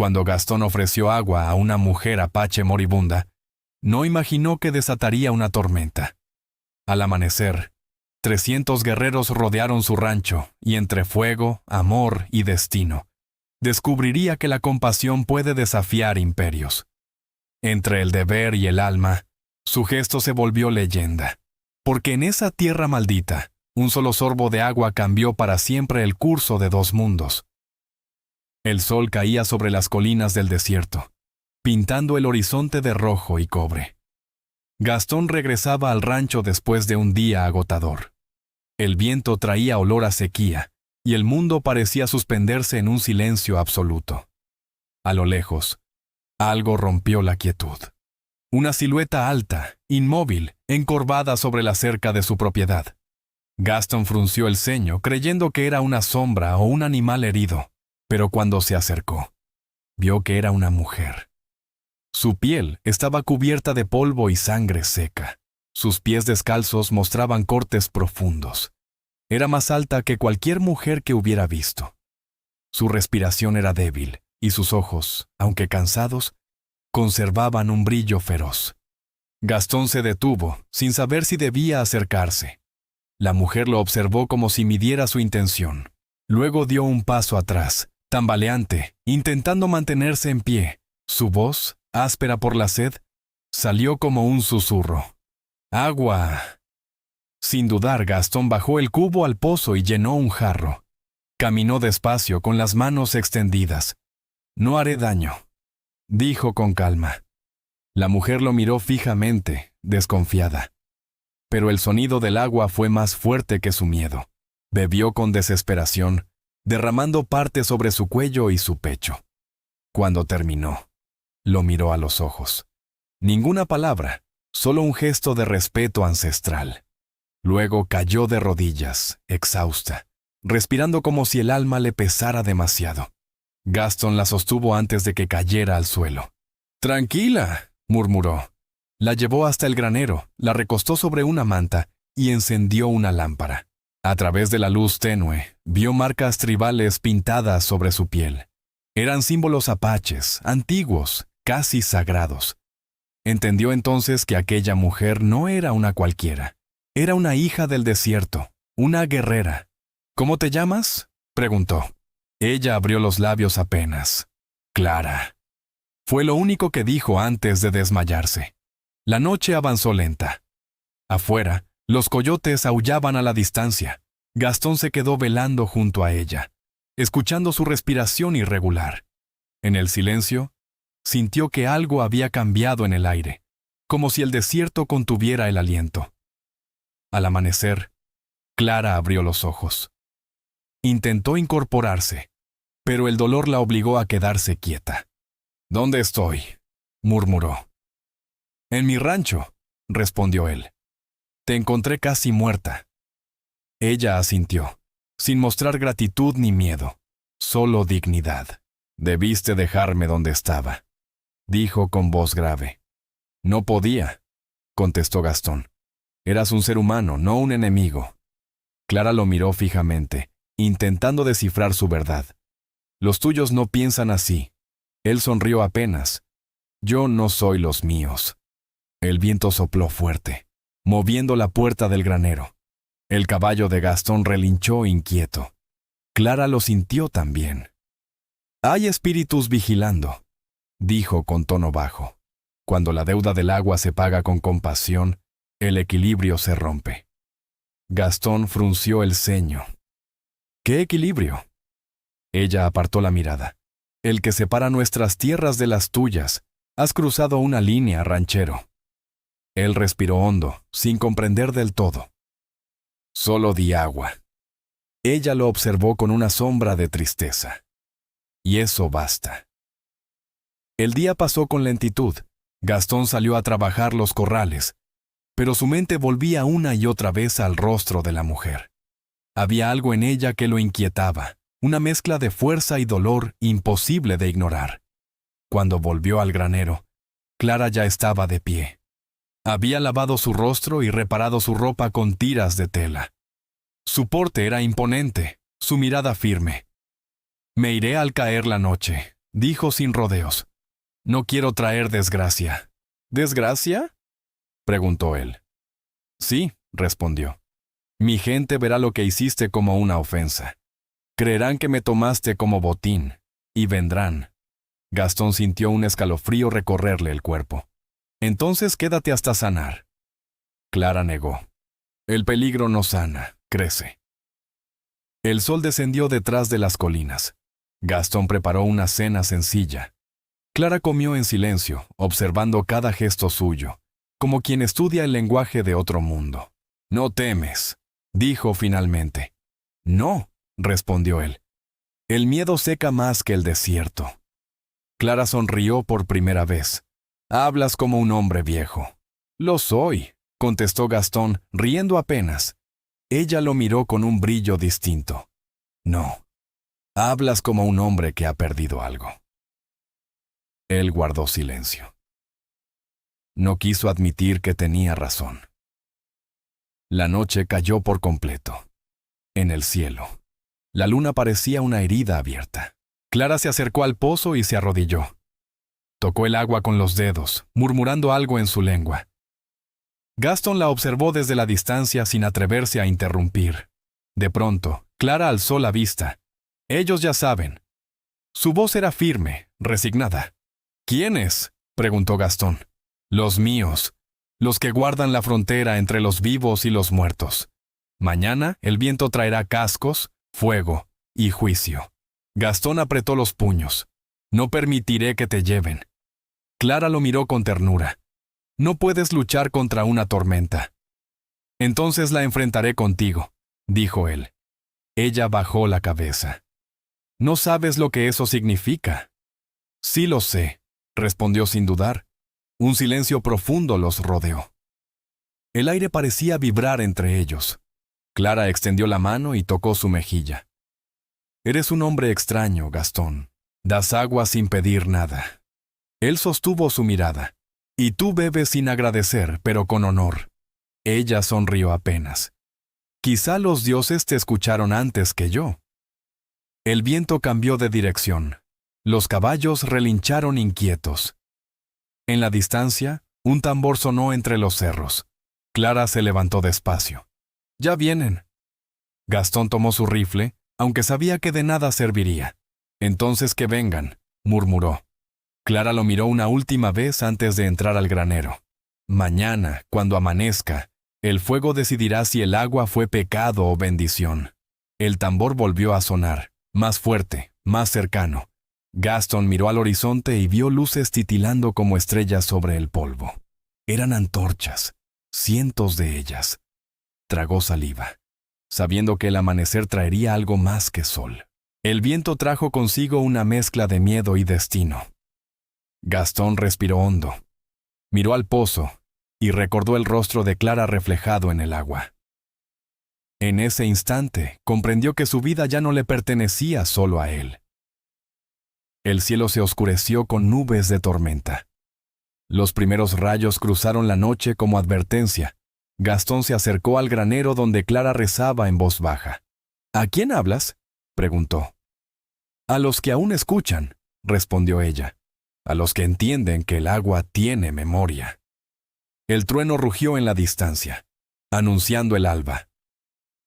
Cuando Gastón ofreció agua a una mujer apache moribunda, no imaginó que desataría una tormenta. Al amanecer, 300 guerreros rodearon su rancho y entre fuego, amor y destino, descubriría que la compasión puede desafiar imperios. Entre el deber y el alma, su gesto se volvió leyenda, porque en esa tierra maldita, un solo sorbo de agua cambió para siempre el curso de 2 mundos. El sol caía sobre las colinas del desierto, pintando el horizonte de rojo y cobre. Gastón regresaba al rancho después de un día agotador. El viento traía olor a sequía, y el mundo parecía suspenderse en un silencio absoluto. A lo lejos, algo rompió la quietud. Una silueta alta, inmóvil, encorvada sobre la cerca de su propiedad. Gastón frunció el ceño, creyendo que era una sombra o un animal herido, pero cuando se acercó, vio que era una mujer. Su piel estaba cubierta de polvo y sangre seca. Sus pies descalzos mostraban cortes profundos. Era más alta que cualquier mujer que hubiera visto. Su respiración era débil, y sus ojos, aunque cansados, conservaban un brillo feroz. Gastón se detuvo, sin saber si debía acercarse. La mujer lo observó como si midiera su intención. Luego dio un paso atrás, tambaleante, intentando mantenerse en pie. Su voz, áspera por la sed, salió como un susurro. ¡Agua! Sin dudar, Gastón bajó el cubo al pozo y llenó un jarro. Caminó despacio, con las manos extendidas. «No haré daño», dijo con calma. La mujer lo miró fijamente, desconfiada. Pero el sonido del agua fue más fuerte que su miedo. Bebió con desesperación, derramando parte sobre su cuello y su pecho. Cuando terminó, lo miró a los ojos. Ninguna palabra, solo un gesto de respeto ancestral. Luego cayó de rodillas, exhausta, respirando como si el alma le pesara demasiado. Gastón la sostuvo antes de que cayera al suelo. «Tranquila», murmuró. La llevó hasta el granero, la recostó sobre una manta y encendió una lámpara. A través de la luz tenue, vio marcas tribales pintadas sobre su piel. Eran símbolos apaches, antiguos, casi sagrados. Entendió entonces que aquella mujer no era una cualquiera. Era una hija del desierto, una guerrera. «¿Cómo te llamas?», preguntó. Ella abrió los labios apenas. «Clara». Fue lo único que dijo antes de desmayarse. La noche avanzó lenta. Afuera, los coyotes aullaban a la distancia. Gastón se quedó velando junto a ella, escuchando su respiración irregular. En el silencio, sintió que algo había cambiado en el aire, como si el desierto contuviera el aliento. Al amanecer, Clara abrió los ojos. Intentó incorporarse, pero el dolor la obligó a quedarse quieta. «¿Dónde estoy?», murmuró. «En mi rancho», respondió él. «Te encontré casi muerta». Ella asintió, sin mostrar gratitud ni miedo, solo dignidad. «Debiste dejarme donde estaba», dijo con voz grave. «No podía», contestó Gastón. «Eras un ser humano, no un enemigo». Clara lo miró fijamente, intentando descifrar su verdad. «Los tuyos no piensan así». Él sonrió apenas. «Yo no soy los míos». El viento sopló fuerte, moviendo la puerta del granero. El caballo de Gastón relinchó inquieto. Clara lo sintió también. «Hay espíritus vigilando», dijo con tono bajo. Cuando la deuda del agua se paga con compasión, el equilibrio se rompe. Gastón frunció el ceño. «¿Qué equilibrio?». Ella apartó la mirada. «El que separa nuestras tierras de las tuyas. Has cruzado una línea, ranchero». Él respiró hondo, sin comprender del todo. «Solo di agua». Ella lo observó con una sombra de tristeza. «Y eso basta». El día pasó con lentitud. Gastón salió a trabajar los corrales, pero su mente volvía una y otra vez al rostro de la mujer. Había algo en ella que lo inquietaba, una mezcla de fuerza y dolor imposible de ignorar. Cuando volvió al granero, Clara ya estaba de pie. Había lavado su rostro y reparado su ropa con tiras de tela. Su porte era imponente, su mirada firme. «Me iré al caer la noche», dijo sin rodeos. No quiero traer desgracia. ¿Desgracia?, preguntó él. Sí, respondió. Mi gente verá lo que hiciste como una ofensa. Creerán que me tomaste como botín, y vendrán. Gastón sintió un escalofrío recorrerle el cuerpo. Entonces quédate hasta sanar. Clara negó. El peligro no sana, crece. El sol descendió detrás de las colinas. Gastón preparó una cena sencilla. Clara comió en silencio, observando cada gesto suyo, como quien estudia el lenguaje de otro mundo. No temes, dijo finalmente. No, respondió él. El miedo seca más que el desierto. Clara sonrió por primera vez. Hablas como un hombre viejo. Lo soy, contestó Gastón, riendo apenas. Ella lo miró con un brillo distinto. No, hablas como un hombre que ha perdido algo. Él guardó silencio. No quiso admitir que tenía razón. La noche cayó por completo. En el cielo, la luna parecía una herida abierta. Clara se acercó al pozo y se arrodilló. Tocó el agua con los dedos, murmurando algo en su lengua. Gastón la observó desde la distancia sin atreverse a interrumpir. De pronto, Clara alzó la vista. Ellos ya saben. Su voz era firme, resignada. ¿Quiénes?, preguntó Gastón. Los míos, los que guardan la frontera entre los vivos y los muertos. Mañana el viento traerá cascos, fuego y juicio. Gastón apretó los puños. No permitiré que te lleven. Clara lo miró con ternura. No puedes luchar contra una tormenta. Entonces la enfrentaré contigo, dijo él. Ella bajó la cabeza. No sabes lo que eso significa. Sí lo sé, respondió sin dudar. Un silencio profundo los rodeó. El aire parecía vibrar entre ellos. Clara extendió la mano y tocó su mejilla. Eres un hombre extraño, Gastón. Das agua sin pedir nada. Él sostuvo su mirada. Y tú bebes sin agradecer, pero con honor. Ella sonrió apenas. Quizá los dioses te escucharon antes que yo. El viento cambió de dirección. Los caballos relincharon inquietos. En la distancia, un tambor sonó entre los cerros. Clara se levantó despacio. «Ya vienen». Gastón tomó su rifle, aunque sabía que de nada serviría. «Entonces que vengan», murmuró. Clara lo miró una última vez antes de entrar al granero. Mañana, cuando amanezca, el fuego decidirá si el agua fue pecado o bendición. El tambor volvió a sonar, más fuerte, más cercano. Gastón miró al horizonte y vio luces titilando como estrellas sobre el polvo. Eran antorchas, cientos de ellas. Tragó saliva, sabiendo que el amanecer traería algo más que sol. El viento trajo consigo una mezcla de miedo y destino. Gastón respiró hondo. Miró al pozo y recordó el rostro de Clara reflejado en el agua. En ese instante comprendió que su vida ya no le pertenecía solo a él. El cielo se oscureció con nubes de tormenta. Los primeros rayos cruzaron la noche como advertencia. Gastón se acercó al granero donde Clara rezaba en voz baja. «¿A quién hablas?», preguntó. «A los que aún escuchan», respondió ella. «A los que entienden que el agua tiene memoria». El trueno rugió en la distancia, anunciando el alba.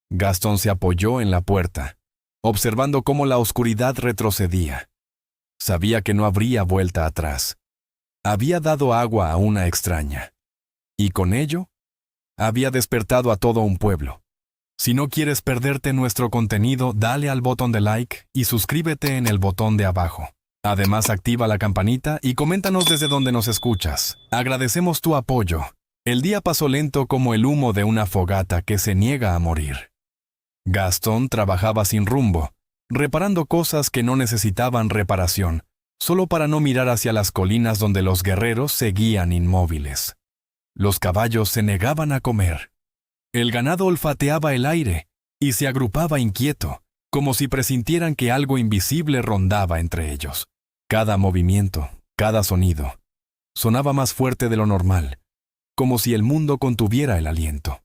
Gastón se apoyó en la puerta, observando cómo la oscuridad retrocedía. Sabía que no habría vuelta atrás. Había dado agua a una extraña. Y con ello, había despertado a todo un pueblo. Si no quieres perderte nuestro contenido, dale al botón de like y suscríbete en el botón de abajo. Además, activa la campanita y coméntanos desde donde nos escuchas. Agradecemos tu apoyo. El día pasó lento como el humo de una fogata que se niega a morir. Gastón trabajaba sin rumbo, reparando cosas que no necesitaban reparación, solo para no mirar hacia las colinas donde los guerreros seguían inmóviles. Los caballos se negaban a comer. El ganado olfateaba el aire y se agrupaba inquieto, como si presintieran que algo invisible rondaba entre ellos. Cada movimiento, cada sonido, sonaba más fuerte de lo normal, como si el mundo contuviera el aliento.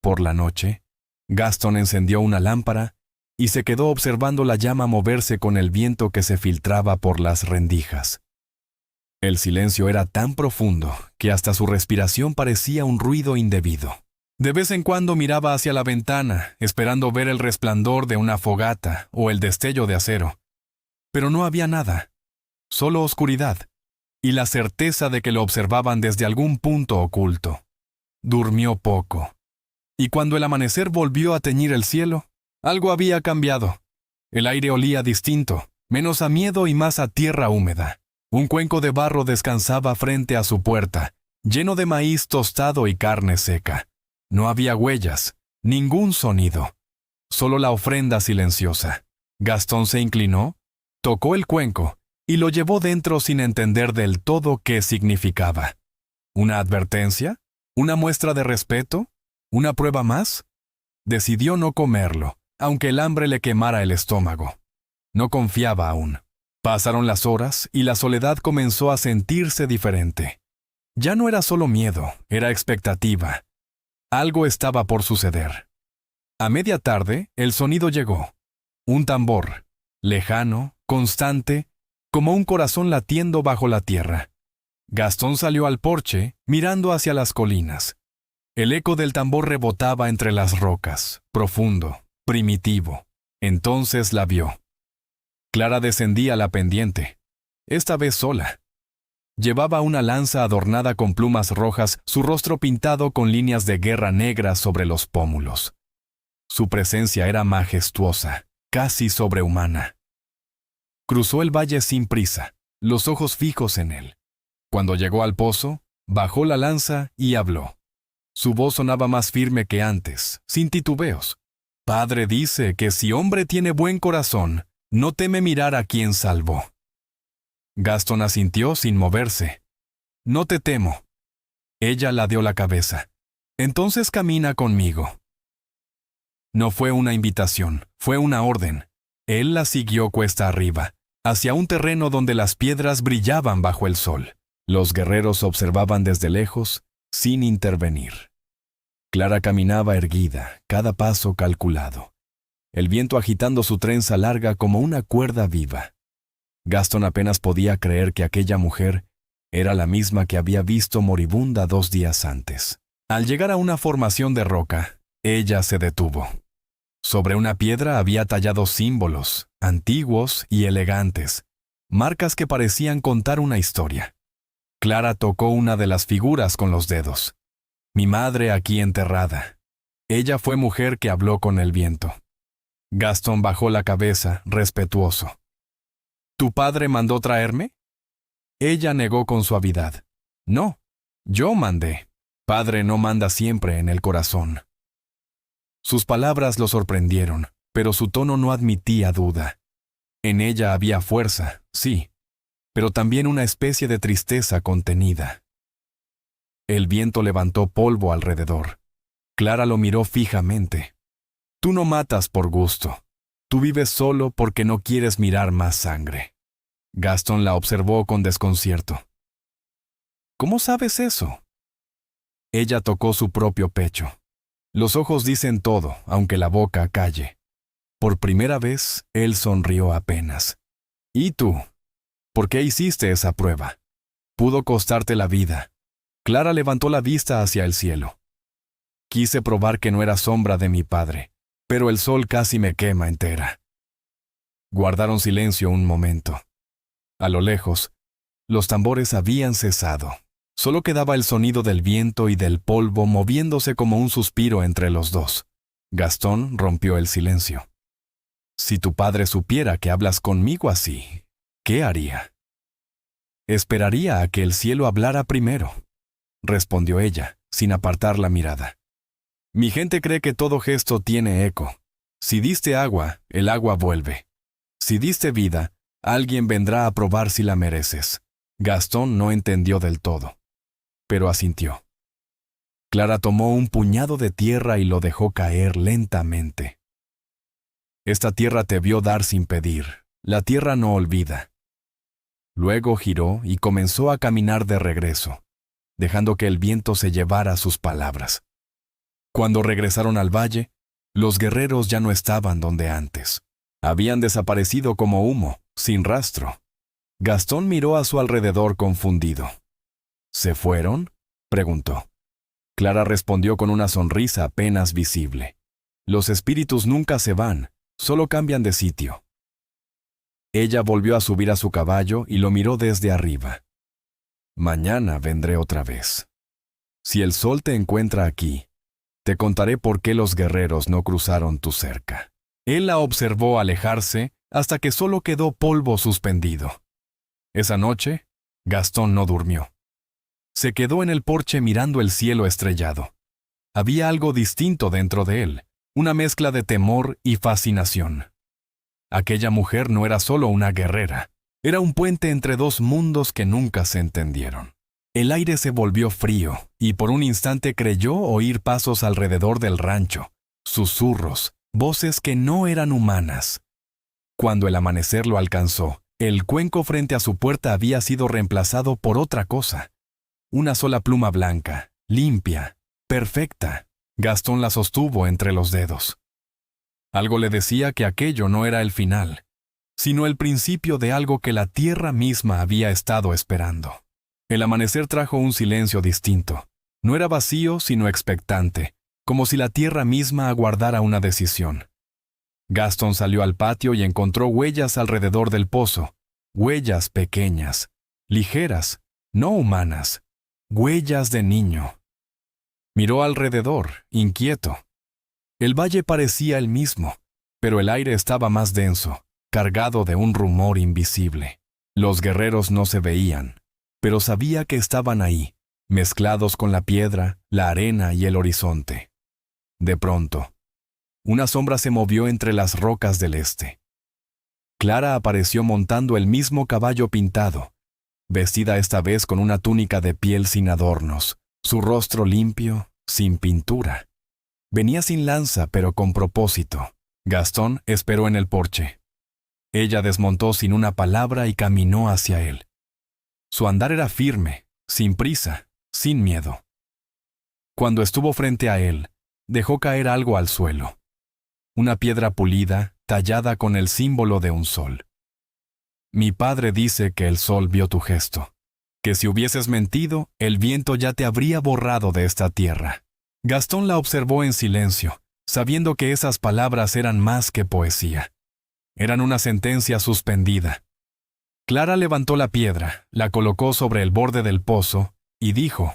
Por la noche, Gastón encendió una lámpara y se quedó observando la llama moverse con el viento que se filtraba por las rendijas. El silencio era tan profundo que hasta su respiración parecía un ruido indebido. De vez en cuando miraba hacia la ventana, esperando ver el resplandor de una fogata o el destello de acero. Pero no había nada, solo oscuridad, y la certeza de que lo observaban desde algún punto oculto. Durmió poco, y cuando el amanecer volvió a teñir el cielo, algo había cambiado. El aire olía distinto, menos a miedo y más a tierra húmeda. Un cuenco de barro descansaba frente a su puerta, lleno de maíz tostado y carne seca. No había huellas, ningún sonido, solo la ofrenda silenciosa. Gastón se inclinó, tocó el cuenco y lo llevó dentro sin entender del todo qué significaba. ¿Una advertencia? ¿Una muestra de respeto? ¿Una prueba más? Decidió no comerlo, aunque el hambre le quemara el estómago. No confiaba aún. Pasaron las horas y la soledad comenzó a sentirse diferente. Ya no era solo miedo, era expectativa. Algo estaba por suceder. A media tarde, el sonido llegó. Un tambor, lejano, constante, como un corazón latiendo bajo la tierra. Gastón salió al porche, mirando hacia las colinas. El eco del tambor rebotaba entre las rocas, profundo, primitivo. Entonces la vio. Clara descendía la pendiente, esta vez sola. Llevaba una lanza adornada con plumas rojas, su rostro pintado con líneas de guerra negras sobre los pómulos. Su presencia era majestuosa, casi sobrehumana. Cruzó el valle sin prisa, los ojos fijos en él. Cuando llegó al pozo, bajó la lanza y habló. Su voz sonaba más firme que antes, sin titubeos. Padre dice que si hombre tiene buen corazón, no teme mirar a quien salvó. Gastón asintió sin moverse. No te temo. Ella ladeó la cabeza. Entonces camina conmigo. No fue una invitación, fue una orden. Él la siguió cuesta arriba, hacia un terreno donde las piedras brillaban bajo el sol. Los guerreros observaban desde lejos, sin intervenir. Clara caminaba erguida, cada paso calculado. El viento agitando su trenza larga como una cuerda viva. Gastón apenas podía creer que aquella mujer era la misma que había visto moribunda 2 días antes. Al llegar a una formación de roca, ella se detuvo. Sobre una piedra había tallado símbolos, antiguos y elegantes, marcas que parecían contar una historia. Clara tocó una de las figuras con los dedos. Mi madre aquí enterrada. Ella fue mujer que habló con el viento. Gastón bajó la cabeza, respetuoso. ¿Tu padre mandó traerme? Ella negó con suavidad. No, yo mandé. Padre no manda siempre en el corazón. Sus palabras lo sorprendieron, pero su tono no admitía duda. En ella había fuerza, sí, pero también una especie de tristeza contenida. El viento levantó polvo alrededor. Clara lo miró fijamente. Tú no matas por gusto. Tú vives solo porque no quieres mirar más sangre. Gastón la observó con desconcierto. ¿Cómo sabes eso? Ella tocó su propio pecho. Los ojos dicen todo, aunque la boca calle. Por primera vez, él sonrió apenas. ¿Y tú? ¿Por qué hiciste esa prueba? Pudo costarte la vida. Clara levantó la vista hacia el cielo. Quise probar que no era sombra de mi padre, pero el sol casi me quema entera. Guardaron silencio un momento. A lo lejos, los tambores habían cesado. Solo quedaba el sonido del viento y del polvo moviéndose como un suspiro entre los dos. Gastón rompió el silencio. Si tu padre supiera que hablas conmigo así, ¿qué haría? Esperaría a que el cielo hablara primero, respondió ella, sin apartar la mirada. Mi gente cree que todo gesto tiene eco. Si diste agua, el agua vuelve. Si diste vida, alguien vendrá a probar si la mereces. Gastón no entendió del todo, pero asintió. Clara tomó un puñado de tierra y lo dejó caer lentamente. Esta tierra te vio dar sin pedir. La tierra no olvida. Luego giró y comenzó a caminar de regreso, dejando que el viento se llevara sus palabras. Cuando regresaron al valle, Los guerreros ya no estaban donde antes. Habían desaparecido como humo, sin rastro. Gastón miró a su alrededor confundido. ¿Se fueron?, preguntó. Clara respondió con una sonrisa apenas visible. Los espíritus nunca se van, solo cambian de sitio. Ella volvió a subir a su caballo y lo miró desde arriba. Mañana vendré otra vez. Si el sol te encuentra aquí, te contaré por qué los guerreros no cruzaron tu cerca. Él la observó alejarse hasta que solo quedó polvo suspendido. Esa noche, Gastón no durmió. Se quedó en el porche mirando el cielo estrellado. Había algo distinto dentro de él, una mezcla de temor y fascinación. Aquella mujer no era solo una guerrera, era un puente entre dos mundos que nunca se entendieron. El aire se volvió frío, y por un instante creyó oír pasos alrededor del rancho, susurros, voces que no eran humanas. Cuando el amanecer lo alcanzó, el cuenco frente a su puerta había sido reemplazado por otra cosa. Una sola pluma blanca, limpia, perfecta. Gastón la sostuvo entre los dedos. Algo le decía que aquello no era el final, sino el principio de algo que la tierra misma había estado esperando. El amanecer trajo un silencio distinto. No era vacío, sino expectante, como si la tierra misma aguardara una decisión. Gastón salió al patio y encontró huellas alrededor del pozo, huellas pequeñas, ligeras, no humanas, huellas de niño. Miró alrededor, inquieto. El valle parecía el mismo, pero el aire estaba más denso, cargado de un rumor invisible. Los guerreros no se veían, pero sabía que estaban ahí, mezclados con la piedra, la arena y el horizonte. De pronto, una sombra se movió entre las rocas del este. Clara apareció montando el mismo caballo pintado, vestida esta vez con una túnica de piel sin adornos, su rostro limpio, sin pintura. Venía sin lanza, pero con propósito. Gastón esperó en el porche. Ella desmontó sin una palabra y caminó hacia él. Su andar era firme, sin prisa, sin miedo. Cuando estuvo frente a él, dejó caer algo al suelo. Una piedra pulida, tallada con el símbolo de un sol. Mi padre dice que el sol vio tu gesto, que si hubieses mentido, el viento ya te habría borrado de esta tierra. Gastón la observó en silencio, sabiendo que esas palabras eran más que poesía. Eran una sentencia suspendida. Clara levantó la piedra, la colocó sobre el borde del pozo y dijo: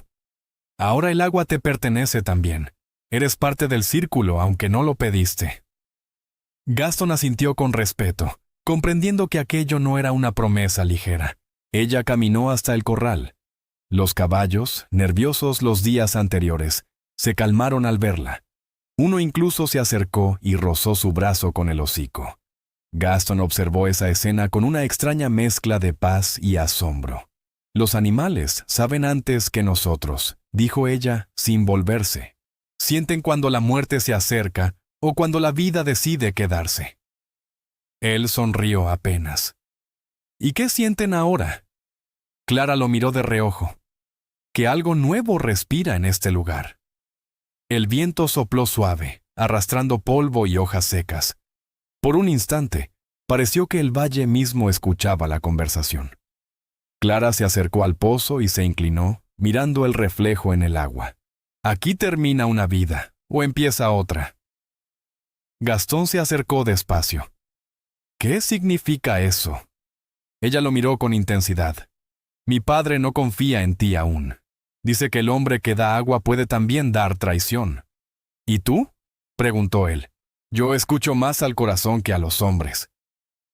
«Ahora el agua te pertenece también. Eres parte del círculo, aunque no lo pediste». Gastón asintió con respeto, comprendiendo que aquello no era una promesa ligera. Ella caminó hasta el corral. Los caballos, nerviosos los días anteriores, se calmaron al verla. Uno incluso se acercó y rozó su brazo con el hocico. Gastón observó esa escena con una extraña mezcla de paz y asombro. «Los animales saben antes que nosotros», dijo ella sin volverse. «Sienten cuando la muerte se acerca o cuando la vida decide quedarse». Él sonrió apenas. «¿Y qué sienten ahora?». Clara lo miró de reojo. «Que algo nuevo respira en este lugar». El viento sopló suave, arrastrando polvo y hojas secas. Por un instante, pareció que el valle mismo escuchaba la conversación. Clara se acercó al pozo y se inclinó, mirando el reflejo en el agua. «Aquí termina una vida, o empieza otra». Gastón se acercó despacio. «¿Qué significa eso?». Ella lo miró con intensidad. «Mi padre no confía en ti aún. Dice que el hombre que da agua puede también dar traición». «¿Y tú?», preguntó él. «Yo escucho más al corazón que a los hombres».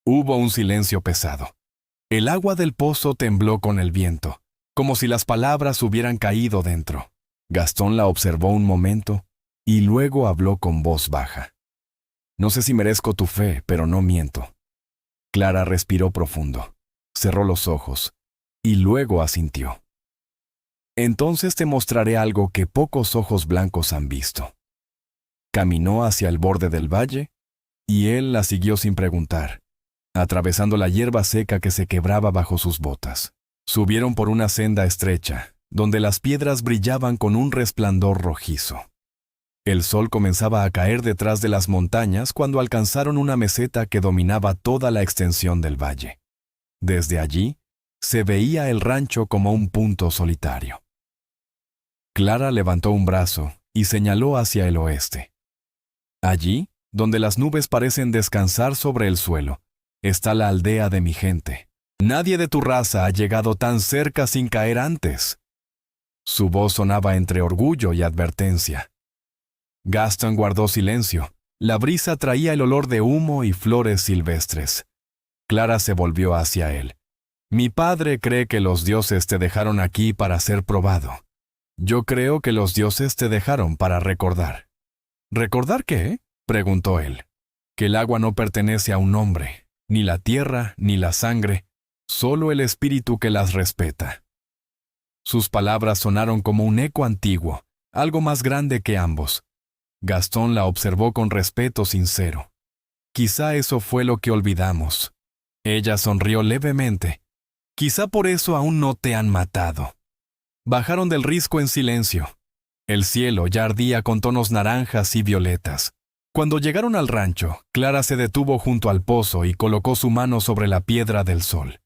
Hubo un silencio pesado. El agua del pozo tembló con el viento, como si las palabras hubieran caído dentro. Gastón la observó un momento y luego habló con voz baja. «No sé si merezco tu fe, pero no miento». Clara respiró profundo, cerró los ojos y luego asintió. «Entonces te mostraré algo que pocos ojos blancos han visto». Caminó hacia el borde del valle y él la siguió sin preguntar, atravesando la hierba seca que se quebraba bajo sus botas. Subieron por una senda estrecha, donde las piedras brillaban con un resplandor rojizo. El sol comenzaba a caer detrás de las montañas cuando alcanzaron una meseta que dominaba toda la extensión del valle. Desde allí, se veía el rancho como un punto solitario. Clara levantó un brazo y señaló hacia el oeste. Allí, donde las nubes parecen descansar sobre el suelo, está la aldea de mi gente. Nadie de tu raza ha llegado tan cerca sin caer antes. Su voz sonaba entre orgullo y advertencia. Gaston guardó silencio. La brisa traía el olor de humo y flores silvestres. Clara se volvió hacia él. Mi padre cree que los dioses te dejaron aquí para ser probado. Yo creo que los dioses te dejaron para recordar. ¿Recordar qué?, preguntó él. Que el agua no pertenece a un hombre, ni la tierra, ni la sangre, solo el espíritu que las respeta. Sus palabras sonaron como un eco antiguo, algo más grande que ambos. Gastón la observó con respeto sincero. Quizá eso fue lo que olvidamos. Ella sonrió levemente. Quizá por eso aún no te han matado. Bajaron del risco en silencio. El cielo ya ardía con tonos naranjas y violetas. Cuando llegaron al rancho, Clara se detuvo junto al pozo y colocó su mano sobre la piedra del sol.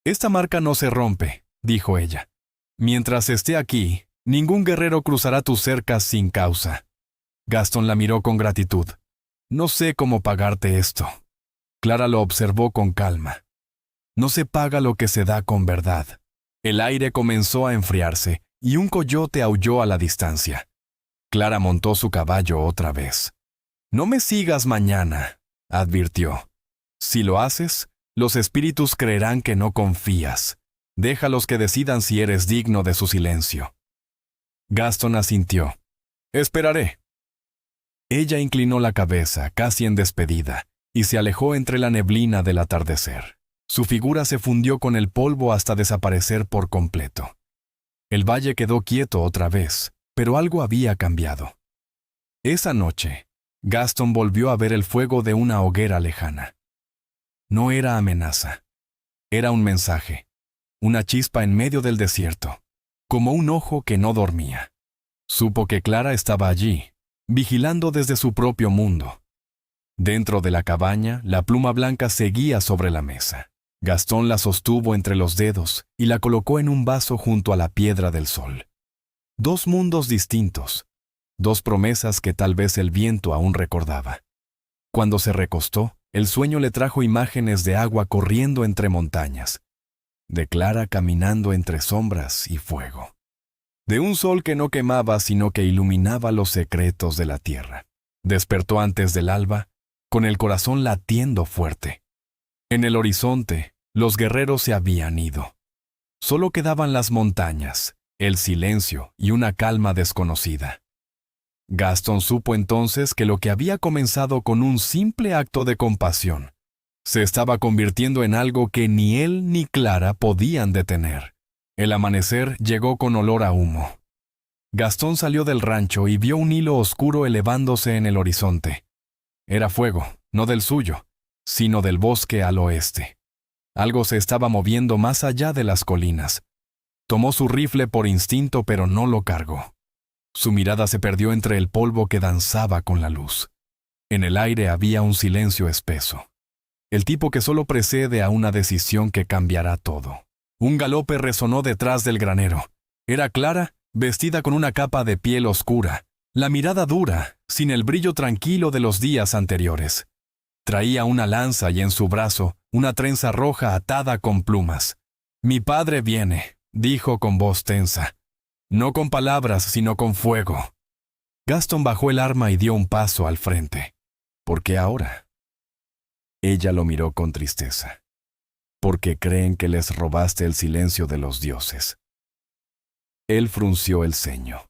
Esta marca no se rompe, dijo ella. Mientras esté aquí, ningún guerrero cruzará tus cercas sin causa. Gastón la miró con gratitud. No sé cómo pagarte esto. Clara lo observó con calma. No se paga lo que se da con verdad. El aire comenzó a enfriarse y un coyote aulló a la distancia. Clara montó su caballo otra vez. No me sigas mañana, advirtió. Si lo haces, los espíritus creerán que no confías. Déjalos que decidan si eres digno de su silencio. Gastón asintió. Esperaré. Ella inclinó la cabeza, casi en despedida, y se alejó entre la neblina del atardecer. Su figura se fundió con el polvo hasta desaparecer por completo. El valle quedó quieto otra vez, pero algo había cambiado. Esa noche, Gastón volvió a ver el fuego de una hoguera lejana. No era amenaza. Era un mensaje, una chispa en medio del desierto, como un ojo que no dormía. Supo que Clara estaba allí, vigilando desde su propio mundo. Dentro de la cabaña, la pluma blanca seguía sobre la mesa. Gastón la sostuvo entre los dedos y la colocó en un vaso junto a la piedra del sol. Dos mundos distintos, dos promesas que tal vez el viento aún recordaba. Cuando se recostó, el sueño le trajo imágenes de agua corriendo entre montañas, de Clara caminando entre sombras y fuego, de un sol que no quemaba sino que iluminaba los secretos de la tierra. Despertó antes del alba, con el corazón latiendo fuerte. En el horizonte, los guerreros se habían ido. Solo quedaban las montañas, el silencio y una calma desconocida. Gastón supo entonces que lo que había comenzado con un simple acto de compasión se estaba convirtiendo en algo que ni él ni Clara podían detener. El amanecer llegó con olor a humo. Gastón salió del rancho y vio un hilo oscuro elevándose en el horizonte. Era fuego, no del suyo, sino del bosque al oeste. Algo se estaba moviendo más allá de las colinas. Tomó su rifle por instinto, pero no lo cargó. Su mirada se perdió entre el polvo que danzaba con la luz. En el aire había un silencio espeso. El tipo que solo precede a una decisión que cambiará todo. Un galope resonó detrás del granero. Era Clara, vestida con una capa de piel oscura, la mirada dura, sin el brillo tranquilo de los días anteriores. Traía una lanza y en su brazo una trenza roja atada con plumas. «Mi padre viene», dijo con voz tensa. No con palabras, sino con fuego. Gastón bajó el arma y dio un paso al frente. ¿Por qué ahora? Ella lo miró con tristeza. Porque creen que les robaste el silencio de los dioses. Él frunció el ceño.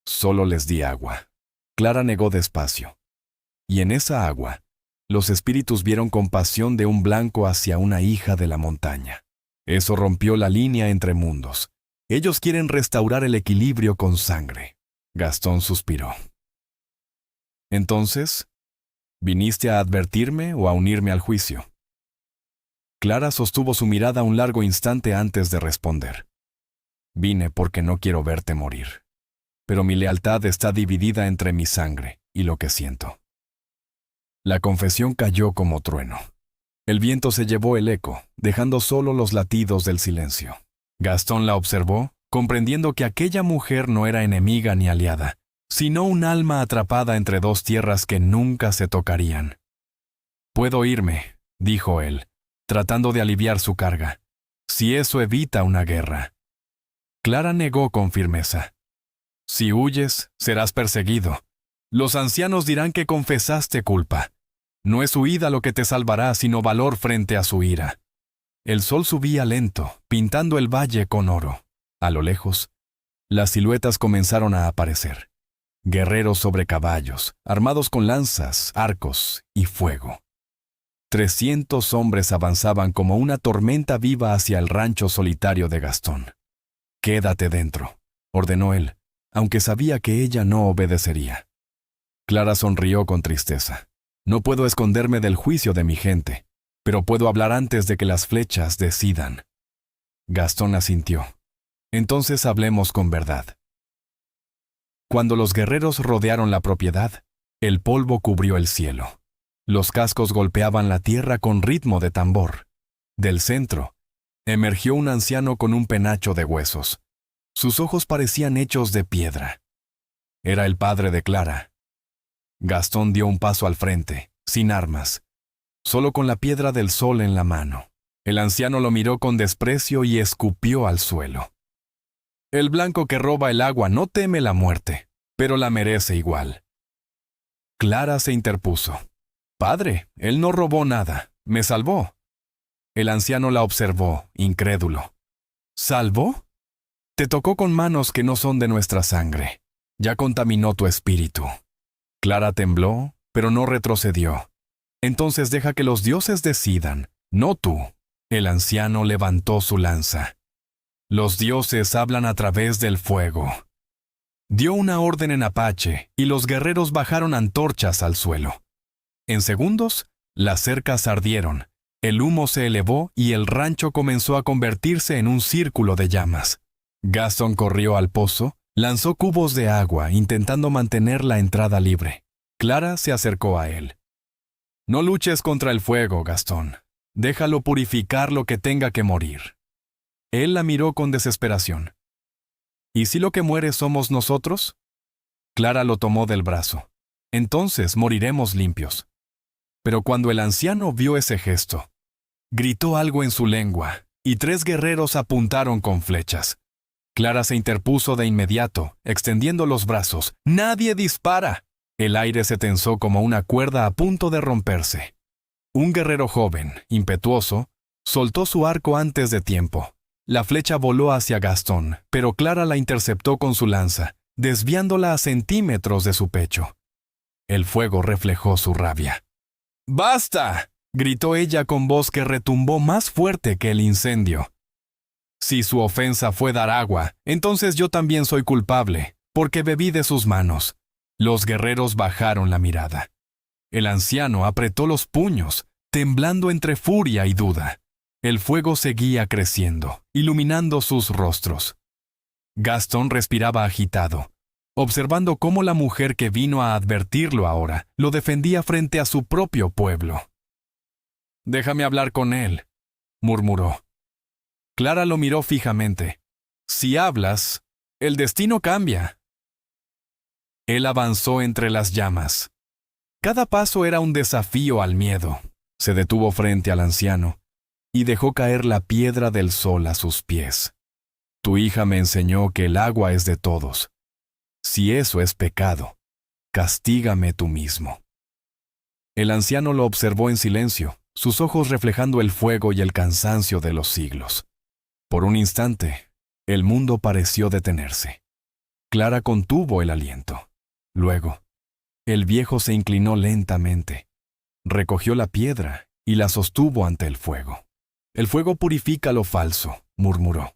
Solo les di agua. Clara negó despacio. Y en esa agua, los espíritus vieron compasión de un blanco hacia una hija de la montaña. Eso rompió la línea entre mundos. Ellos quieren restaurar el equilibrio con sangre. Gastón suspiró. Entonces, ¿viniste a advertirme o a unirme al juicio? Clara sostuvo su mirada un largo instante antes de responder. Vine porque no quiero verte morir. pero mi lealtad está dividida entre mi sangre y lo que siento. La confesión cayó como trueno. El viento se llevó el eco, dejando solo los latidos del silencio. Gastón la observó, comprendiendo que aquella mujer no era enemiga ni aliada, sino un alma atrapada entre dos tierras que nunca se tocarían. «Puedo irme», dijo él, tratando de aliviar su carga, «si eso evita una guerra». Clara negó con firmeza. «Si huyes, serás perseguido. Los ancianos dirán que confesaste culpa. No es huida lo que te salvará, sino valor frente a su ira». El sol subía lento, pintando el valle con oro. A lo lejos, las siluetas comenzaron a aparecer. Guerreros sobre caballos, armados con lanzas, arcos y fuego. 300 hombres avanzaban como una tormenta viva hacia el rancho solitario de Gastón. «Quédate dentro», ordenó él, aunque sabía que ella no obedecería. Clara sonrió con tristeza. «No puedo esconderme del juicio de mi gente, pero puedo hablar antes de que las flechas decidan». Gastón asintió. «Entonces hablemos con verdad». Cuando los guerreros rodearon la propiedad, el polvo cubrió el cielo. Los cascos golpeaban la tierra con ritmo de tambor. Del centro, emergió un anciano con un penacho de huesos. Sus ojos parecían hechos de piedra. Era el padre de Clara. Gastón dio un paso al frente, sin armas, solo con la piedra del sol en la mano. El anciano lo miró con desprecio y escupió al suelo. «El blanco que roba el agua no teme la muerte, pero la merece igual». Clara se interpuso. «Padre, él no robó nada, me salvó». El anciano la observó, incrédulo. «¿Salvó? Te tocó con manos que no son de nuestra sangre. Ya contaminó tu espíritu». Clara tembló, pero no retrocedió. «Entonces deja que los dioses decidan, no tú». El anciano levantó su lanza. «Los dioses hablan a través del fuego». Dio una orden en apache y los guerreros bajaron antorchas al suelo. En segundos, las cercas ardieron, el humo se elevó y el rancho comenzó a convertirse en un círculo de llamas. Gastón corrió al pozo, lanzó cubos de agua intentando mantener la entrada libre. Clara se acercó a él. «No luches contra el fuego, Gastón. Déjalo purificar lo que tenga que morir». Él la miró con desesperación. «¿Y si lo que muere somos nosotros?» Clara lo tomó del brazo. «Entonces moriremos limpios». Pero cuando el anciano vio ese gesto, gritó algo en su lengua, y 3 guerreros apuntaron con flechas. Clara se interpuso de inmediato, extendiendo los brazos. «¡Nadie dispara!». El aire se tensó como una cuerda a punto de romperse. Un guerrero joven, impetuoso, soltó su arco antes de tiempo. La flecha voló hacia Gastón, pero Clara la interceptó con su lanza, desviándola a centímetros de su pecho. El fuego reflejó su rabia. «¡Basta!», gritó ella con voz que retumbó más fuerte que el incendio. «Si su ofensa fue dar agua, entonces yo también soy culpable, porque bebí de sus manos». Los guerreros bajaron la mirada. El anciano apretó los puños, temblando entre furia y duda. El fuego seguía creciendo, iluminando sus rostros. Gastón respiraba agitado, observando cómo la mujer que vino a advertirlo ahora lo defendía frente a su propio pueblo. «Déjame hablar con él», murmuró. Clara lo miró fijamente. «Si hablas, el destino cambia». Él avanzó entre las llamas. Cada paso era un desafío al miedo. Se detuvo frente al anciano y dejó caer la piedra del sol a sus pies. «Tu hija me enseñó que el agua es de todos. Si eso es pecado, castígame tú mismo». El anciano lo observó en silencio, sus ojos reflejando el fuego y el cansancio de los siglos. Por un instante, el mundo pareció detenerse. Clara contuvo el aliento. Luego, el viejo se inclinó lentamente, recogió la piedra y la sostuvo ante el fuego. «El fuego purifica lo falso», murmuró.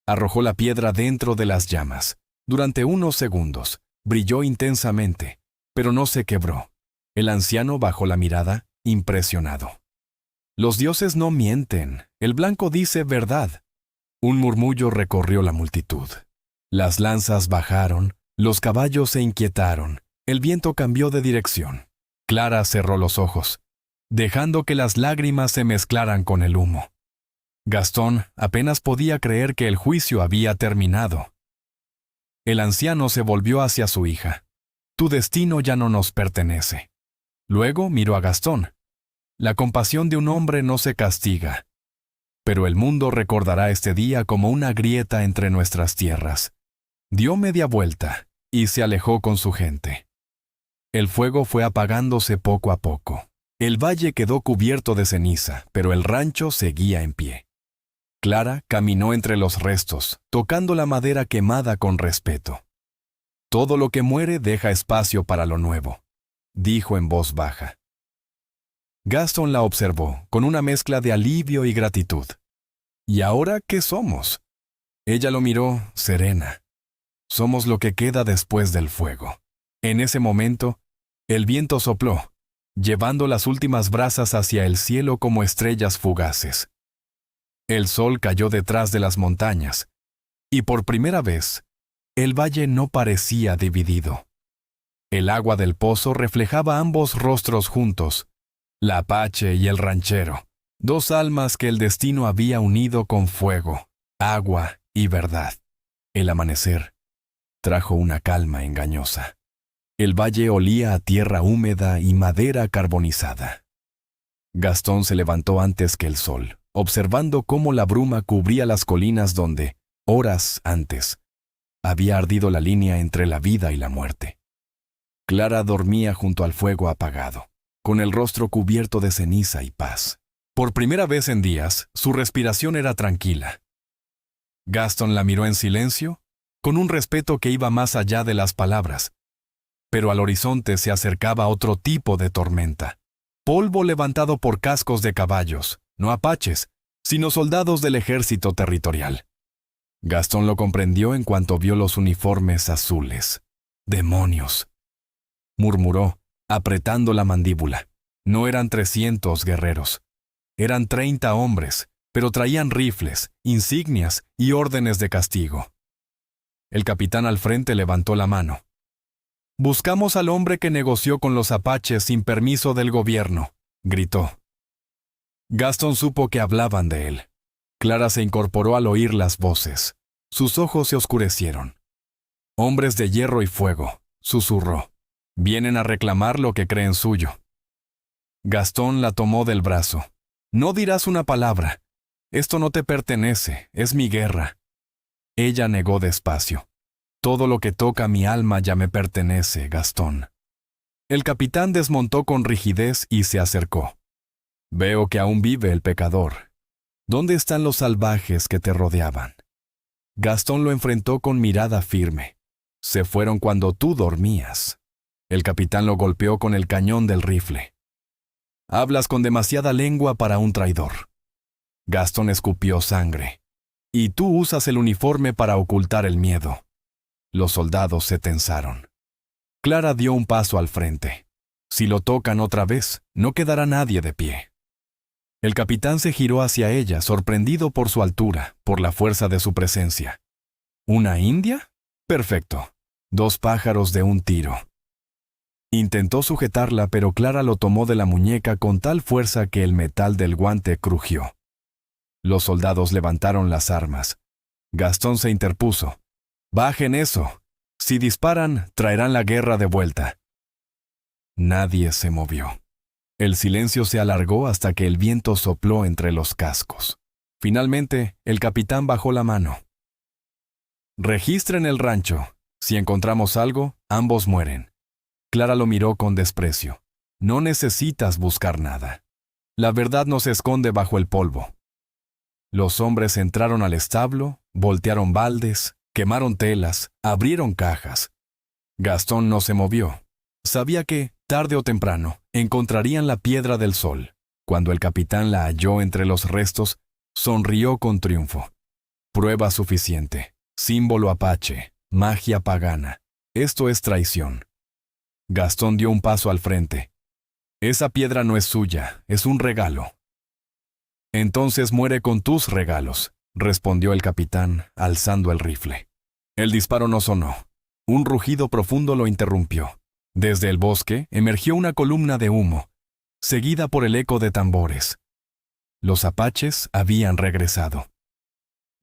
Arrojó la piedra dentro de las llamas. Durante unos segundos, brilló intensamente, pero no se quebró. El anciano bajó la mirada, impresionado. «Los dioses no mienten, el blanco dice verdad». Un murmullo recorrió la multitud. Las lanzas bajaron, los caballos se inquietaron, el viento cambió de dirección. Clara cerró los ojos, dejando que las lágrimas se mezclaran con el humo. Gastón apenas podía creer que el juicio había terminado. El anciano se volvió hacia su hija. Tu destino ya no nos pertenece. Luego miró a Gastón. La compasión de un hombre no se castiga. Pero el mundo recordará este día como una grieta entre nuestras tierras. Dio media vuelta y se alejó con su gente. El fuego fue apagándose poco a poco. El valle quedó cubierto de ceniza, pero el rancho seguía en pie. Clara caminó entre los restos, tocando la madera quemada con respeto. Todo lo que muere deja espacio para lo nuevo, dijo en voz baja. Gastón la observó, con una mezcla de alivio y gratitud. ¿Y ahora qué somos? Ella lo miró, serena. Somos lo que queda después del fuego. En ese momento, el viento sopló, llevando las últimas brasas hacia el cielo como estrellas fugaces. El sol cayó detrás de las montañas, y por primera vez, el valle no parecía dividido. El agua del pozo reflejaba ambos rostros juntos, la apache y el ranchero, dos almas que el destino había unido con fuego, agua y verdad. El amanecer trajo una calma engañosa. El valle olía a tierra húmeda y madera carbonizada. Gastón se levantó antes que el sol, observando cómo la bruma cubría las colinas donde, horas antes, había ardido la línea entre la vida y la muerte. Clara dormía junto al fuego apagado, con el rostro cubierto de ceniza y paz. Por primera vez en días, su respiración era tranquila. Gastón la miró en silencio, con un respeto que iba más allá de las palabras. Pero al horizonte se acercaba otro tipo de tormenta. Polvo levantado por cascos de caballos, no apaches, sino soldados del ejército territorial. Gastón lo comprendió en cuanto vio los uniformes azules. ¡Demonios!, murmuró, apretando la mandíbula. No eran 300 guerreros. Eran 30 hombres, pero traían rifles, insignias y órdenes de castigo. El capitán al frente levantó la mano. «Buscamos al hombre que negoció con los apaches sin permiso del gobierno», gritó. Gastón supo que hablaban de él. Clara se incorporó al oír las voces. Sus ojos se oscurecieron. «Hombres de hierro y fuego», susurró. «Vienen a reclamar lo que creen suyo». Gastón la tomó del brazo. «No dirás una palabra. Esto no te pertenece, es mi guerra». Ella negó despacio. «Todo lo que toca mi alma ya me pertenece, Gastón». El capitán desmontó con rigidez y se acercó. «Veo que aún vive el pecador. ¿Dónde están los salvajes que te rodeaban?» Gastón lo enfrentó con mirada firme. «Se fueron cuando tú dormías». El capitán lo golpeó con el cañón del rifle. «Hablas con demasiada lengua para un traidor». Gastón escupió sangre. «Y tú usas el uniforme para ocultar el miedo». Los soldados se tensaron. Clara dio un paso al frente. Si lo tocan otra vez, no quedará nadie de pie. El capitán se giró hacia ella, sorprendido por su altura, por la fuerza de su presencia. ¿Una india? Perfecto. 2 pájaros de un tiro. Intentó sujetarla, pero Clara lo tomó de la muñeca con tal fuerza que el metal del guante crujió. Los soldados levantaron las armas. Gastón se interpuso. «Bajen eso. Si disparan, traerán la guerra de vuelta». Nadie se movió. El silencio se alargó hasta que el viento sopló entre los cascos. Finalmente, el capitán bajó la mano. «Registren el rancho. Si encontramos algo, ambos mueren». Clara lo miró con desprecio. «No necesitas buscar nada. La verdad no se esconde bajo el polvo». Los hombres entraron al establo, voltearon baldes, quemaron telas, abrieron cajas. Gastón no se movió. Sabía que, tarde o temprano, encontrarían la piedra del sol. Cuando el capitán la halló entre los restos, sonrió con triunfo. Prueba suficiente. Símbolo apache. Magia pagana. Esto es traición. Gastón dio un paso al frente. «Esa piedra no es suya, es un regalo». «Entonces muere con tus regalos», respondió el capitán, alzando el rifle. El disparo no sonó. Un rugido profundo lo interrumpió. Desde el bosque emergió una columna de humo, seguida por el eco de tambores. Los apaches habían regresado.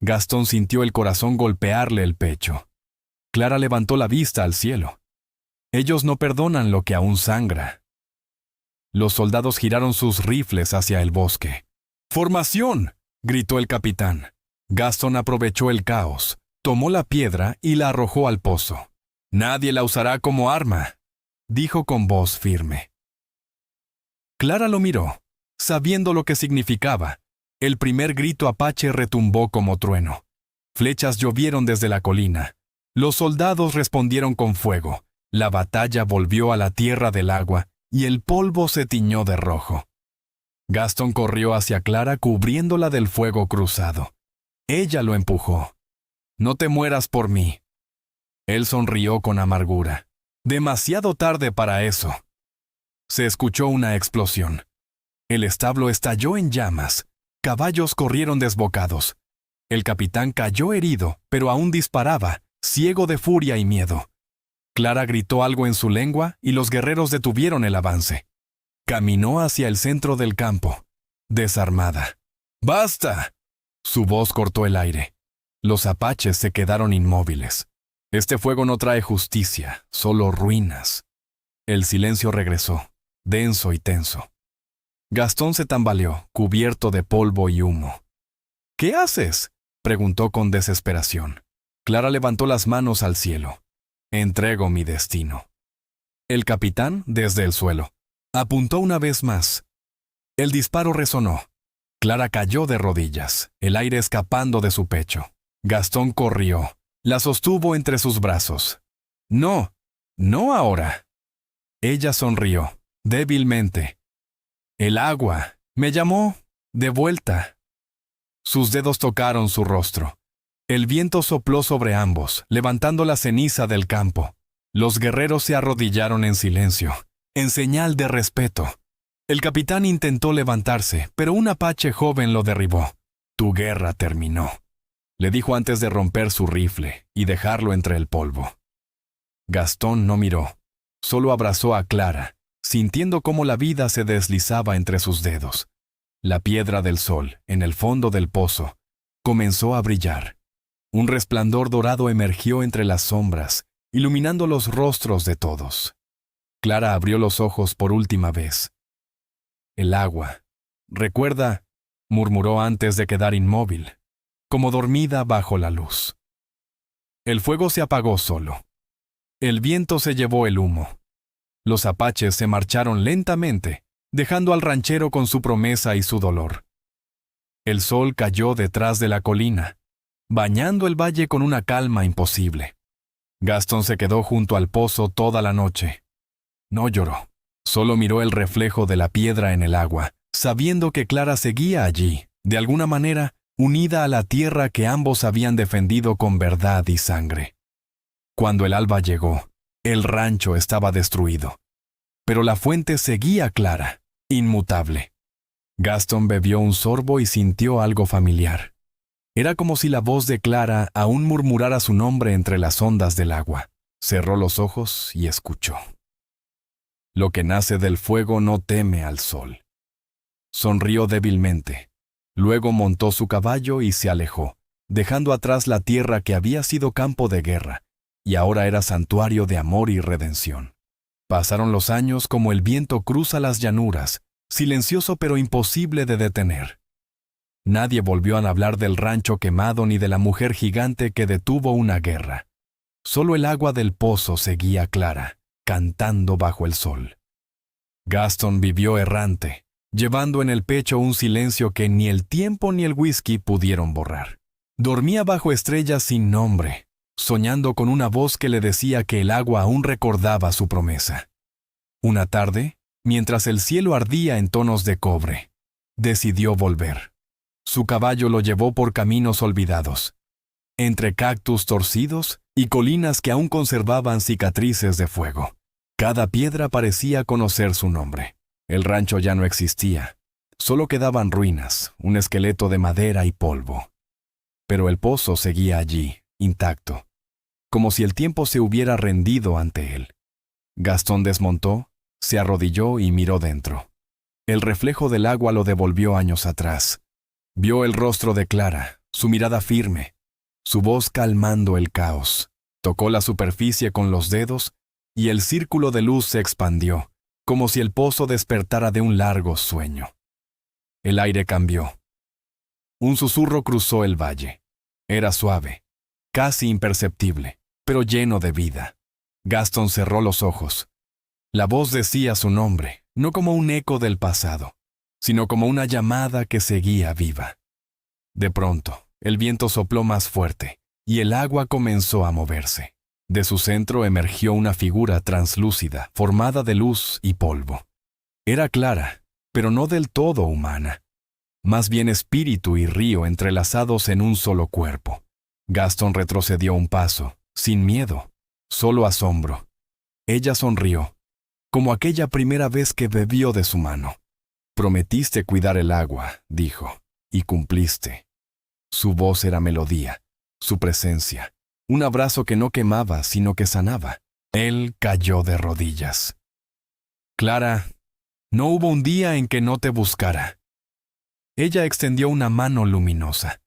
Gastón sintió el corazón golpearle el pecho. Clara levantó la vista al cielo. Ellos no perdonan lo que aún sangra. Los soldados giraron sus rifles hacia el bosque. ¡Formación!, gritó el capitán. Gastón aprovechó el caos, tomó la piedra y la arrojó al pozo. «Nadie la usará como arma», dijo con voz firme. Clara lo miró, sabiendo lo que significaba. El primer grito apache retumbó como trueno. Flechas llovieron desde la colina. Los soldados respondieron con fuego. La batalla volvió a la tierra del agua y el polvo se tiñó de rojo. Gastón corrió hacia Clara cubriéndola del fuego cruzado. Ella lo empujó. «No te mueras por mí». Él sonrió con amargura. Demasiado tarde para eso. Se escuchó una explosión. El establo estalló en llamas. Caballos corrieron desbocados. El capitán cayó herido, pero aún disparaba, ciego de furia y miedo. Clara gritó algo en su lengua y los guerreros detuvieron el avance. Caminó hacia el centro del campo, desarmada. ¡Basta!, su voz cortó el aire. Los apaches se quedaron inmóviles. Este fuego no trae justicia, solo ruinas. El silencio regresó, denso y tenso. Gastón se tambaleó, cubierto de polvo y humo. «¿Qué haces?», preguntó con desesperación. Clara levantó las manos al cielo. «Entrego mi destino». El capitán, desde el suelo, apuntó una vez más. El disparo resonó. Clara cayó de rodillas, el aire escapando de su pecho. Gastón corrió, la sostuvo entre sus brazos. «No, no ahora». Ella sonrió, débilmente. «El agua me llamó de vuelta». Sus dedos tocaron su rostro. El viento sopló sobre ambos, levantando la ceniza del campo. Los guerreros se arrodillaron en silencio, en señal de respeto. El capitán intentó levantarse, pero un apache joven lo derribó. «Tu guerra terminó», le dijo antes de romper su rifle y dejarlo entre el polvo. Gastón no miró, solo abrazó a Clara, sintiendo cómo la vida se deslizaba entre sus dedos. La piedra del sol, en el fondo del pozo, comenzó a brillar. Un resplandor dorado emergió entre las sombras, iluminando los rostros de todos. Clara abrió los ojos por última vez. «El agua. Recuerda», murmuró antes de quedar inmóvil, como dormida bajo la luz. El fuego se apagó solo. El viento se llevó el humo. Los apaches se marcharon lentamente, dejando al ranchero con su promesa y su dolor. El sol cayó detrás de la colina, bañando el valle con una calma imposible. Gastón se quedó junto al pozo toda la noche. No lloró, solo miró el reflejo de la piedra en el agua, sabiendo que Clara seguía allí, de alguna manera, unida a la tierra que ambos habían defendido con verdad y sangre. Cuando el alba llegó, el rancho estaba destruido, pero la fuente seguía clara, inmutable. Gastón bebió un sorbo y sintió algo familiar. Era como si la voz de Clara aún murmurara su nombre entre las ondas del agua. Cerró los ojos y escuchó. «Lo que nace del fuego no teme al sol». Sonrió débilmente. Luego montó su caballo y se alejó, dejando atrás la tierra que había sido campo de guerra, y ahora era santuario de amor y redención. Pasaron los años como el viento cruza las llanuras, silencioso pero imposible de detener. Nadie volvió a hablar del rancho quemado ni de la mujer gigante que detuvo una guerra. Solo el agua del pozo seguía clara, cantando bajo el sol. Gastón vivió errante, llevando en el pecho un silencio que ni el tiempo ni el whisky pudieron borrar. Dormía bajo estrellas sin nombre, soñando con una voz que le decía que el agua aún recordaba su promesa. Una tarde, mientras el cielo ardía en tonos de cobre, decidió volver. Su caballo lo llevó por caminos olvidados, entre cactus torcidos y colinas que aún conservaban cicatrices de fuego. Cada piedra parecía conocer su nombre. El rancho ya no existía. Solo quedaban ruinas, un esqueleto de madera y polvo. Pero el pozo seguía allí, intacto. como si el tiempo se hubiera rendido ante él. Gastón desmontó, se arrodilló y miró dentro. El reflejo del agua lo devolvió años atrás. Vio el rostro de Clara, su mirada firme, su voz calmando el caos. Tocó la superficie con los dedos y el círculo de luz se expandió, como si el pozo despertara de un largo sueño. El aire cambió. Un susurro cruzó el valle. Era suave, casi imperceptible, pero lleno de vida. Gastón cerró los ojos. La voz decía su nombre, no como un eco del pasado, sino como una llamada que seguía viva. De pronto, el viento sopló más fuerte, y el agua comenzó a moverse. De su centro emergió una figura translúcida, formada de luz y polvo. Era Clara, pero no del todo humana. Más bien espíritu y río entrelazados en un solo cuerpo. Gastón retrocedió un paso, sin miedo, solo asombro. Ella sonrió, como aquella primera vez que bebió de su mano. Prometiste cuidar el agua, dijo, y cumpliste. Su voz era melodía, su presencia, un abrazo que no quemaba, sino que sanaba. Él cayó de rodillas. Clara, no hubo un día en que no te buscara. Ella extendió una mano luminosa.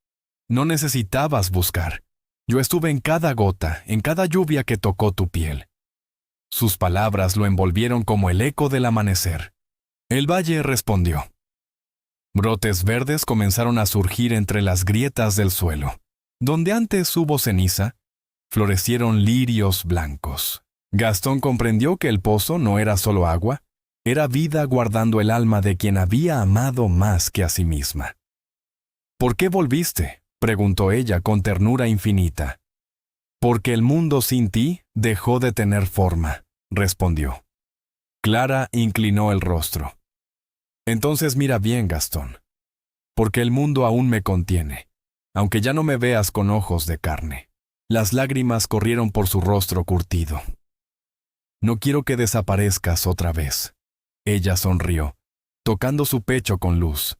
No necesitabas buscar. Yo estuve en cada gota, en cada lluvia que tocó tu piel. Sus palabras lo envolvieron como el eco del amanecer. El valle respondió. Brotes verdes comenzaron a surgir entre las grietas del suelo. Donde antes hubo ceniza, florecieron lirios blancos. Gastón comprendió que el pozo no era solo agua, era vida guardando el alma de quien había amado más que a sí misma. ¿Por qué volviste?, preguntó ella con ternura infinita. Porque el mundo sin ti dejó de tener forma, respondió. Clara inclinó el rostro. Entonces mira bien, Gastón. Porque el mundo aún me contiene, aunque ya no me veas con ojos de carne. Las lágrimas corrieron por su rostro curtido. No quiero que desaparezcas otra vez. Ella sonrió, tocando su pecho con luz.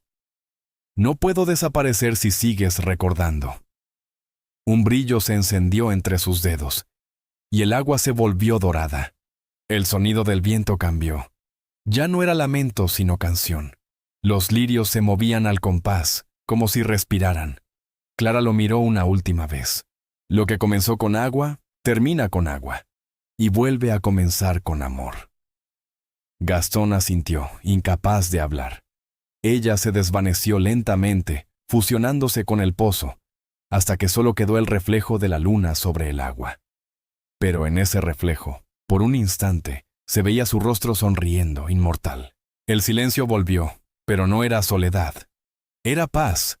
No puedo desaparecer si sigues recordando. Un brillo se encendió entre sus dedos, y el agua se volvió dorada. El sonido del viento cambió. Ya no era lamento sino canción. Los lirios se movían al compás, como si respiraran. Clara lo miró una última vez. Lo que comenzó con agua, termina con agua, y vuelve a comenzar con amor. Gastón asintió, incapaz de hablar. Ella se desvaneció lentamente, fusionándose con el pozo, hasta que solo quedó el reflejo de la luna sobre el agua. Pero en ese reflejo, por un instante, se veía su rostro sonriendo, inmortal. El silencio volvió, pero no era soledad. Era paz.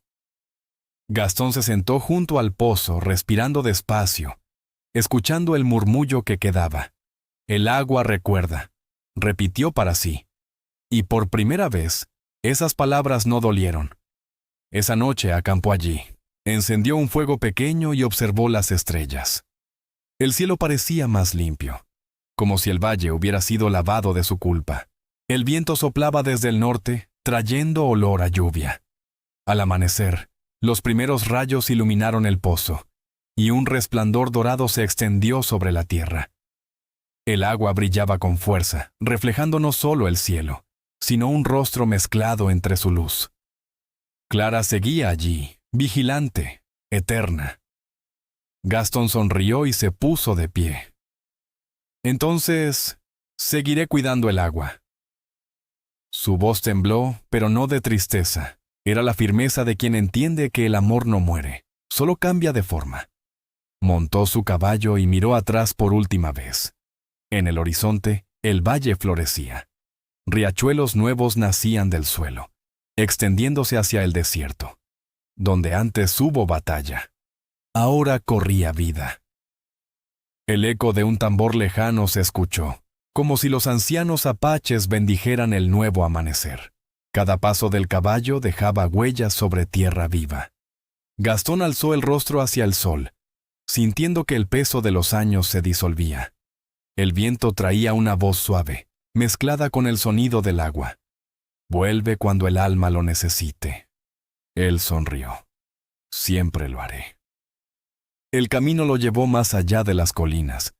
Gastón se sentó junto al pozo, respirando despacio, escuchando el murmullo que quedaba. El agua recuerda, repitió para sí. Y por primera vez, esas palabras no dolieron. Esa noche acampó allí. Encendió un fuego pequeño y observó las estrellas. El cielo parecía más limpio, como si el valle hubiera sido lavado de su culpa. El viento soplaba desde el norte, trayendo olor a lluvia. Al amanecer, los primeros rayos iluminaron el pozo, y un resplandor dorado se extendió sobre la tierra. El agua brillaba con fuerza, reflejando no solo el cielo, sino un rostro mezclado entre su luz. Clara seguía allí, vigilante, eterna. Gastón sonrió y se puso de pie. Entonces, seguiré cuidando el agua. Su voz tembló, pero no de tristeza. Era la firmeza de quien entiende que el amor no muere, solo cambia de forma. Montó su caballo y miró atrás por última vez. En el horizonte, el valle florecía. Riachuelos nuevos nacían del suelo, extendiéndose hacia el desierto. Donde antes hubo batalla, ahora corría vida. El eco de un tambor lejano se escuchó, como si los ancianos apaches bendijeran el nuevo amanecer. Cada paso del caballo dejaba huellas sobre tierra viva. Gastón alzó el rostro hacia el sol, sintiendo que el peso de los años se disolvía. El viento traía una voz suave, mezclada con el sonido del agua. Vuelve cuando el alma lo necesite. Él sonrió. Siempre lo haré. El camino lo llevó más allá de las colinas,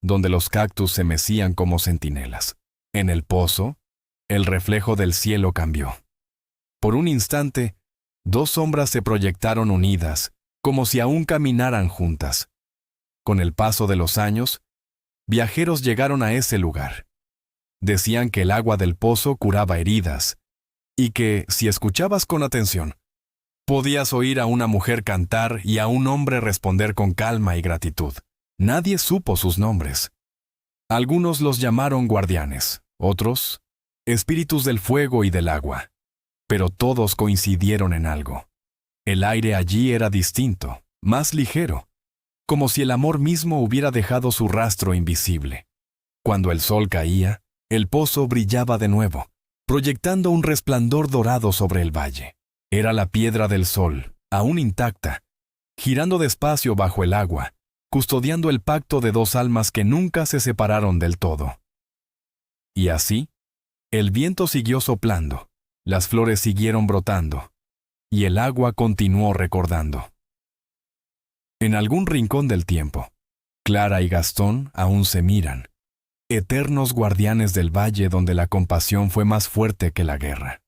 donde los cactus se mecían como centinelas. En el pozo, el reflejo del cielo cambió. Por un instante, dos sombras se proyectaron unidas, como si aún caminaran juntas. Con el paso de los años, viajeros llegaron a ese lugar. Decían que el agua del pozo curaba heridas, y que, si escuchabas con atención, podías oír a una mujer cantar y a un hombre responder con calma y gratitud. Nadie supo sus nombres. Algunos los llamaron guardianes, otros, espíritus del fuego y del agua. Pero todos coincidieron en algo. El aire allí era distinto, más ligero, como si el amor mismo hubiera dejado su rastro invisible. Cuando el sol caía, el pozo brillaba de nuevo, proyectando un resplandor dorado sobre el valle. Era la piedra del sol, aún intacta, girando despacio bajo el agua, custodiando el pacto de dos almas que nunca se separaron del todo. Y así, el viento siguió soplando, las flores siguieron brotando, y el agua continuó recordando. En algún rincón del tiempo, Clara y Gastón aún se miran, eternos guardianes del valle donde la compasión fue más fuerte que la guerra.